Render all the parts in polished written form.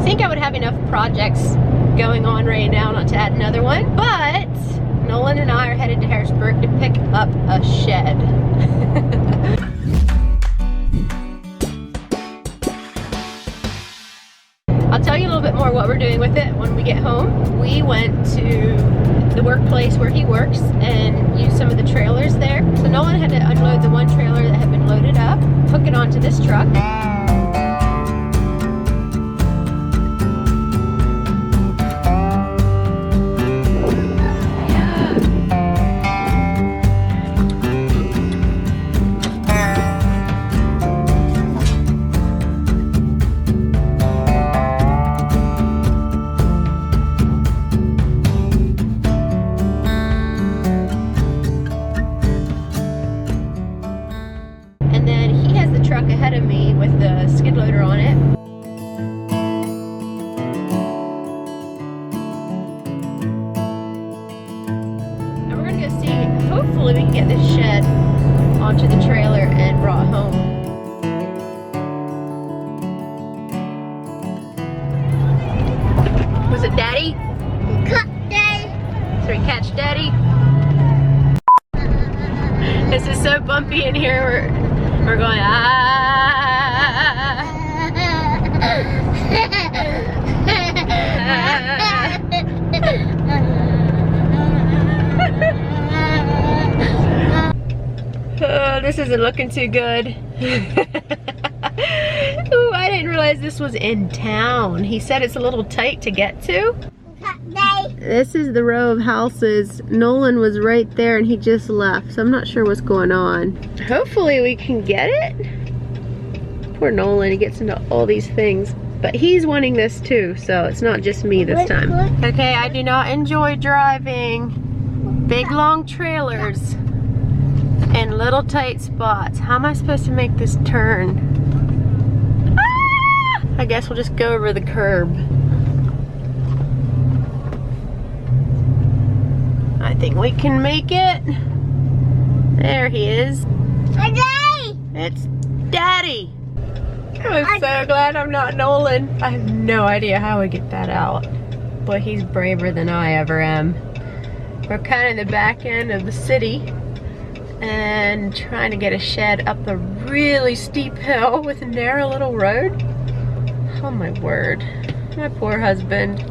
think I would have enough projects going on right now not to add another one, but Nolan and I are headed to Harrisburg to pick up a shed. I'll tell you a little bit more what we're doing with it when we get home. We went to the workplace where he works and used some of the trailers there. So Nolan had to unload the one trailer that had been loaded up, hook it onto this truck. Ahead of me with the skid loader on it. And we're gonna go see, hopefully we can get this shed onto the trailer and brought home. Was it Daddy? Cut Daddy. Sorry, catch Daddy. This is so bumpy in here. We're going, Oh, this isn't looking too good. Ooh, I didn't realize this was in town. He said it's a little tight to get to. This is the row of houses. Nolan was right there and he just left, so I'm not sure what's going on. Hopefully we can get it. Poor Nolan, he gets into all these things. But he's wanting this too, so it's not just me this time. Okay, I do not enjoy driving big long trailers in little tight spots. How am I supposed to make this turn? Ah! I guess we'll just go over the curb. I think we can make it. There he is. Daddy! It's Daddy. I'm so glad I'm not Nolan. I have no idea how we get that out. Boy, he's braver than I ever am. We're kind of in the back end of the city and trying to get a shed up a really steep hill with a narrow little road. Oh my word. My poor husband.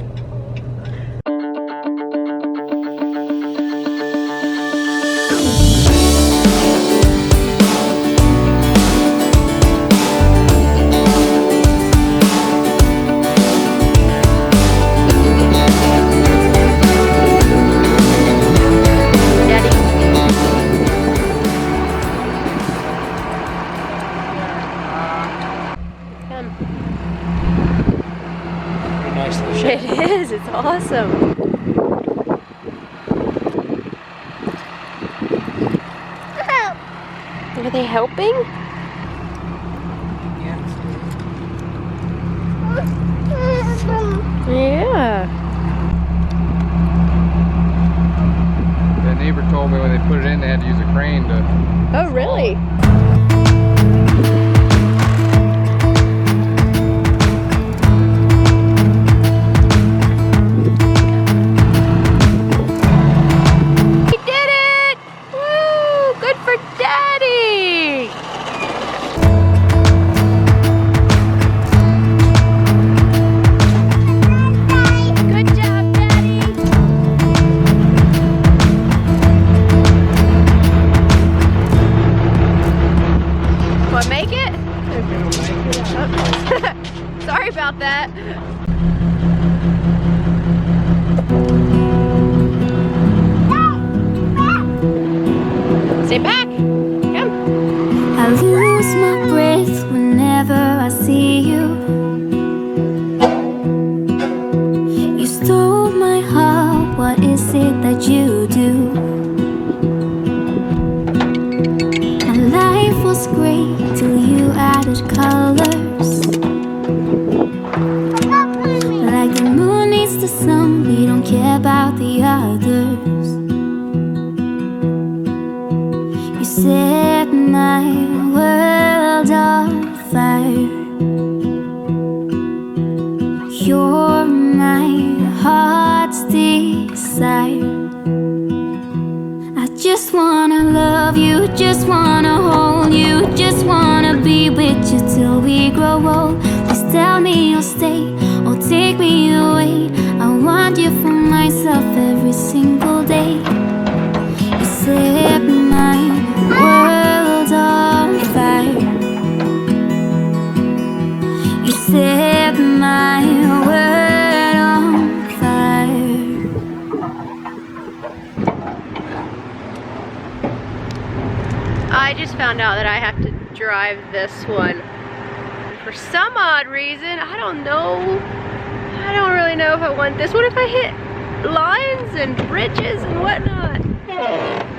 It is, it's awesome. Are they helping? Yeah. The neighbor told me when they put it in, they had to use a crane to... Oh, really? Sorry about that. Stay back. Come. I lose my breath whenever I see you. You stole my heart. What is it that you do? My life was great till you added colors. Like the moon needs the sun, we don't care about the others. You set my world on fire. You're my heart's desire. I just wanna love you, just wanna hold you, just wanna be with you till we grow old. Please tell me you'll stay or take me away. I want you for myself every single day. You set my world on fire. You set my world on fire. I just found out that I have to drive this one. For some odd reason, I don't know. I don't really know if I want this. What if I hit lines and bridges and whatnot?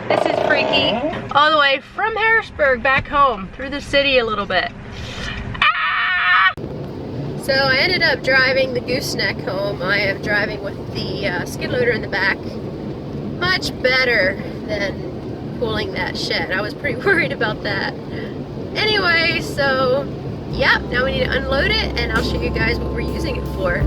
This is freaky. All the way from Harrisburg back home, through the city a little bit. Ah! So I ended up driving the gooseneck home. I am driving with the skid loader in the back. Much better than pulling that shed. I was pretty worried about that. Anyway, so yep, now we need to unload it and I'll show you guys what we're using it for.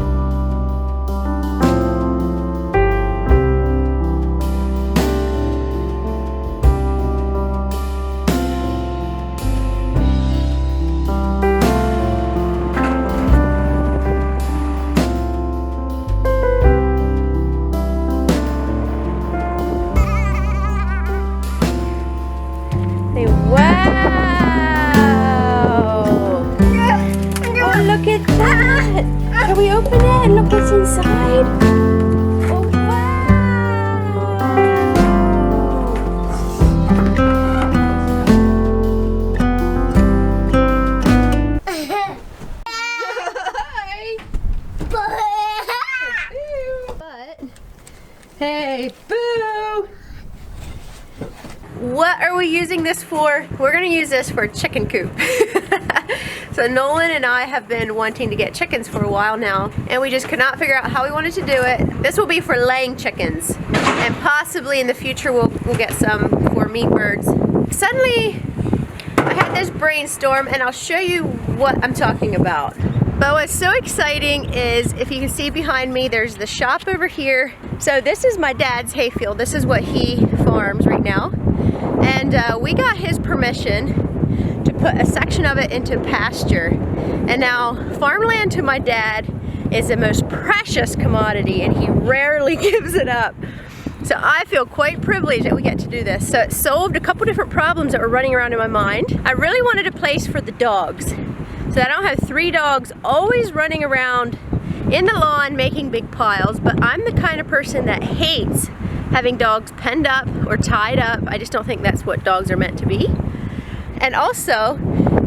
Can we open it and look what's inside? Oh wow! Hey, boo! What are we using this for? We're gonna use this for a chicken coop. So Nolan and I have been wanting to get chickens for a while now, and we just could not figure out how we wanted to do it. This will be for laying chickens, and possibly in the future we'll get some for meat birds. Suddenly, I had this brainstorm, and I'll show you what I'm talking about. But what's so exciting is, if you can see behind me, there's the shop over here. So this is my dad's hayfield. This is what he farms right now. And we got his permission to put a section of it into pasture. And now farmland to my dad is the most precious commodity, and he rarely gives it up. So I feel quite privileged that we get to do this. So it solved a couple different problems that were running around in my mind. I really wanted a place for the dogs, so that I don't have 3 dogs always running around in the lawn making big piles. But I'm the kind of person that hates having dogs penned up or tied up. I just don't think that's what dogs are meant to be. And also,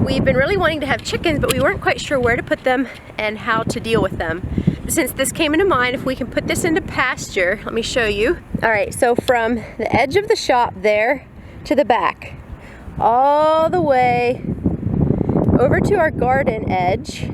we've been really wanting to have chickens, but we weren't quite sure where to put them and how to deal with them. Since this came into mind, if we can put this into pasture, let me show you. All right, so from the edge of the shop there to the back, all the way over to our garden edge,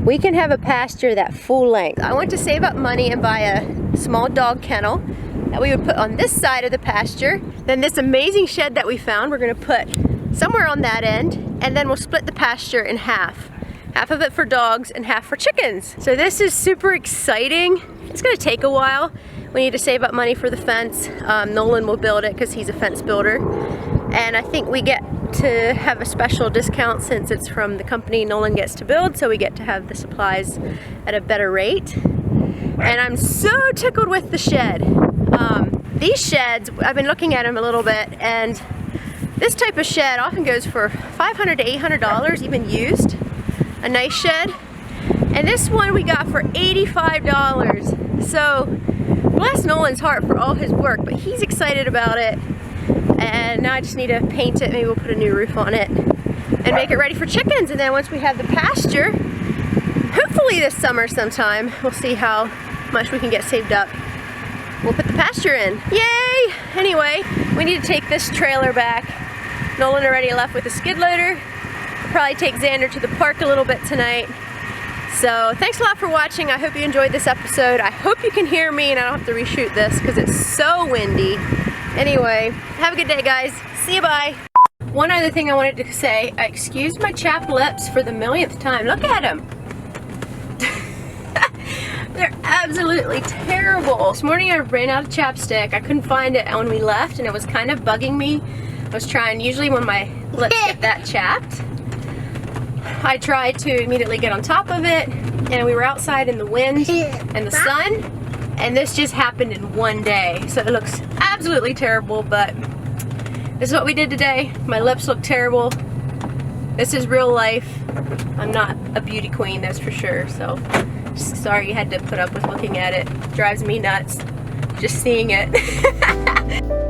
we can have a pasture that full length. I want to save up money and buy a small dog kennel that we would put on this side of the pasture. Then this amazing shed that we found, we're gonna put somewhere on that end, and then we'll split the pasture in half. Half of it for dogs and half for chickens. So this is super exciting. It's gonna take a while. We need to save up money for the fence. Nolan will build it because he's a fence builder. And I think we get to have a special discount since it's from the company Nolan gets to build, so we get to have the supplies at a better rate. And I'm so tickled with the shed. These sheds, I've been looking at them a little bit, and this type of shed often goes for $500 to $800, even used. A nice shed. And this one we got for $85. So bless Nolan's heart for all his work, but he's excited about it. And now I just need to paint it. Maybe we'll put a new roof on it and make it ready for chickens. And then once we have the pasture, hopefully this summer sometime, we'll see how much we can get saved up. We'll put the pasture in. Yay! Anyway, we need to take this trailer back. Nolan already left with the skid loader. We'll probably take Xander to the park a little bit tonight. So thanks a lot for watching. I hope you enjoyed this episode. I hope you can hear me and I don't have to reshoot this because it's so windy. Anyway, have a good day, guys. See you, bye. One other thing I wanted to say, excuse my chapped lips for the millionth time. Look at them. absolutely terrible. This morning I ran out of chapstick. I couldn't find it when we left and it was kind of bugging me. I was trying, usually when my lips get that chapped, I tried to immediately get on top of it, and we were outside in the wind and the sun, and this just happened in one day. So it looks absolutely terrible, but this is what we did today. My lips look terrible. This is real life. I'm not a beauty queen, that's for sure. So sorry you had to put up with looking at it. Drives me nuts just seeing it.